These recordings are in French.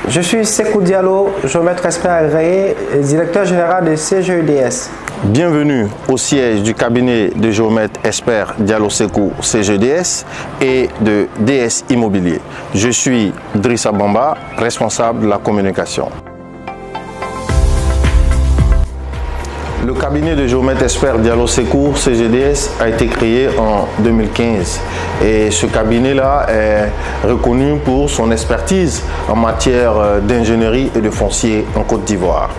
Je suis Sekou Diallo, géomètre expert agréé et directeur général de CGEDS. Bienvenue au siège du cabinet de géomètre expert Diallo Sekou CGEDS et de DS Immobilier. Je suis Drissa Bamba, responsable de la communication. Le cabinet de géomètre expert Diallo Sekou CGEDS a été créé en 2015 et ce cabinet-là est reconnu pour son expertise en matière d'ingénierie et de foncier en Côte d'Ivoire.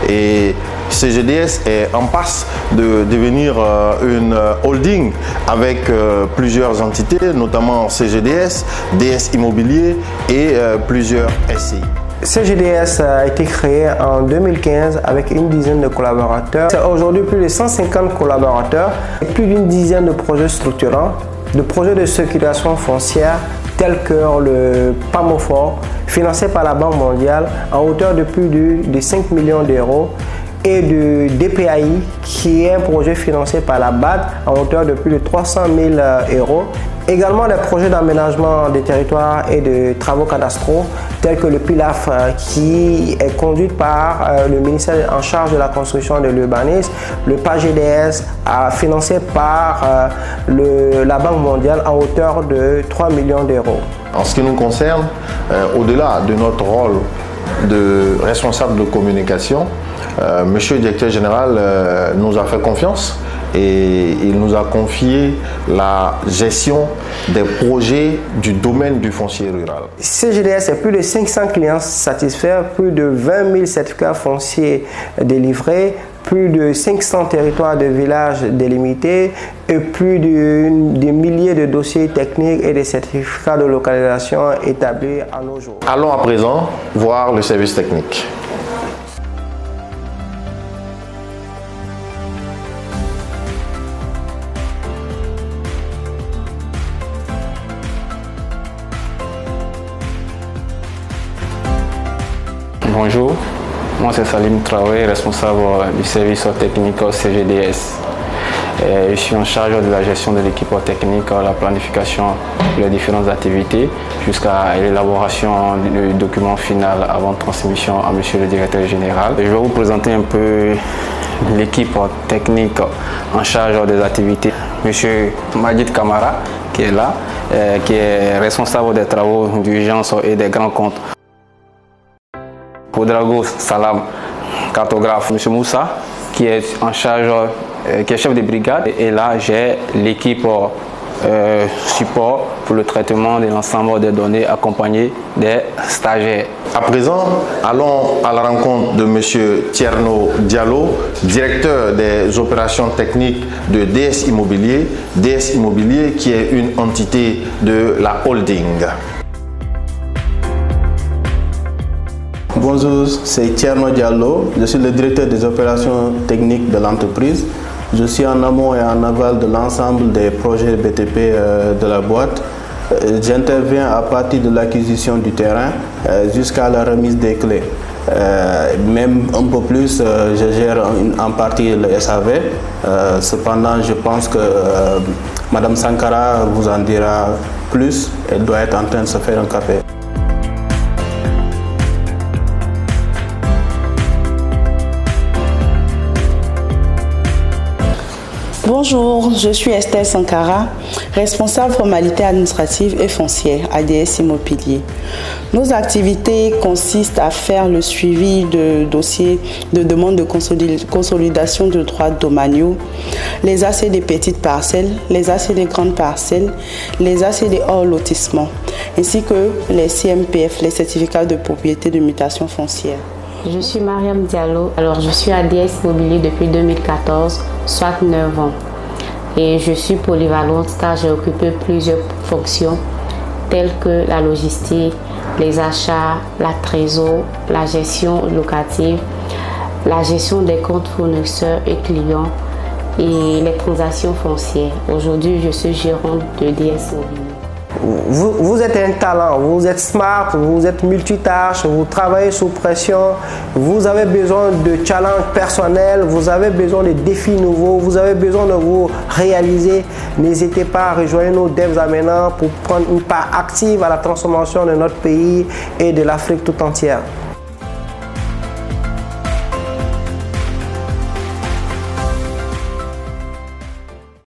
Et CGEDS est en passe de devenir une holding avec plusieurs entités, notamment CGEDS, DS Immobilier et plusieurs SCI. CGEDS a été créé en 2015 avec une dizaine de collaborateurs. C'est aujourd'hui plus de 150 collaborateurs et plus d'une dizaine de projets structurants, de projets de circulation foncière tels que le PAMOFOR, financé par la Banque mondiale à hauteur de plus de 5 millions d'euros, et du DPAI, qui est un projet financé par la BAD à hauteur de plus de 300 000 euros. Également des projets d'aménagement des territoires et de travaux cadastraux tels que le PILAF qui est conduit par le ministère en charge de la construction et de l'urbanisme, le PAGDS financé par la Banque mondiale à hauteur de 3 millions d'euros. En ce qui nous concerne, au-delà de notre rôle de responsable de communication, Monsieur le directeur général nous a fait confiance et il nous a confié la gestion des projets du domaine du foncier rural. CGEDS a plus de 500 clients satisfaits, plus de 20 000 certificats fonciers délivrés, plus de 500 territoires de villages délimités et plus de milliers de dossiers techniques et des certificats de localisation établis à nos jours. Allons à présent voir le service technique. Bonjour, moi c'est Salim Traoré, responsable du service technique au CGEDS. Je suis en charge de la gestion de l'équipe technique, la planification des différentes activités jusqu'à l'élaboration du document final avant transmission à monsieur le directeur général. Je vais vous présenter un peu l'équipe technique en charge des activités. Monsieur Majid Kamara qui est là, qui est responsable des travaux d'urgence et des grands comptes. Ouedraogo Salam, cartographe. Monsieur Moussa, qui est en charge, qui est chef de brigade. Et là, j'ai l'équipe support pour le traitement de l'ensemble des données accompagné des stagiaires. À présent, allons à la rencontre de Monsieur Thierno Diallo, directeur des opérations techniques de DS Immobilier. DS Immobilier qui est une entité de la holding. Bonjour, c'est Thierno Diallo, je suis le directeur des opérations techniques de l'entreprise. Je suis en amont et en aval de l'ensemble des projets BTP de la boîte. J'interviens à partir de l'acquisition du terrain jusqu'à la remise des clés. Même un peu plus, je gère en partie le SAV. Cependant, je pense que Madame Sankara vous en dira plus. Elle doit être en train de se faire un café. Bonjour, je suis Estelle Sankara, responsable formalité administrative et foncière à DS Immobilier. Nos activités consistent à faire le suivi de dossiers de demande de consolidation de droits domaniaux, les AC des petites parcelles, les AC des grandes parcelles, les AC des hors lotissements, ainsi que les CMPF, les certificats de propriété de mutation foncière. Je suis Mariam Diallo, je suis à DS Immobilier depuis 2014, soit 9 ans. Et je suis polyvalente car j'ai occupé plusieurs fonctions telles que la logistique, les achats, la trésor, la gestion locative, la gestion des comptes fournisseurs et clients et les transactions foncières. Aujourd'hui, je suis gérante de DS Immobilier. vous êtes un talent, vous êtes smart, vous êtes multitâche, vous travaillez sous pression, vous avez besoin de challenges personnels, vous avez besoin de défis nouveaux, vous avez besoin de vous réaliser. N'hésitez pas à rejoindre nos devs amenants pour prendre une part active à la transformation de notre pays et de l'Afrique tout entière.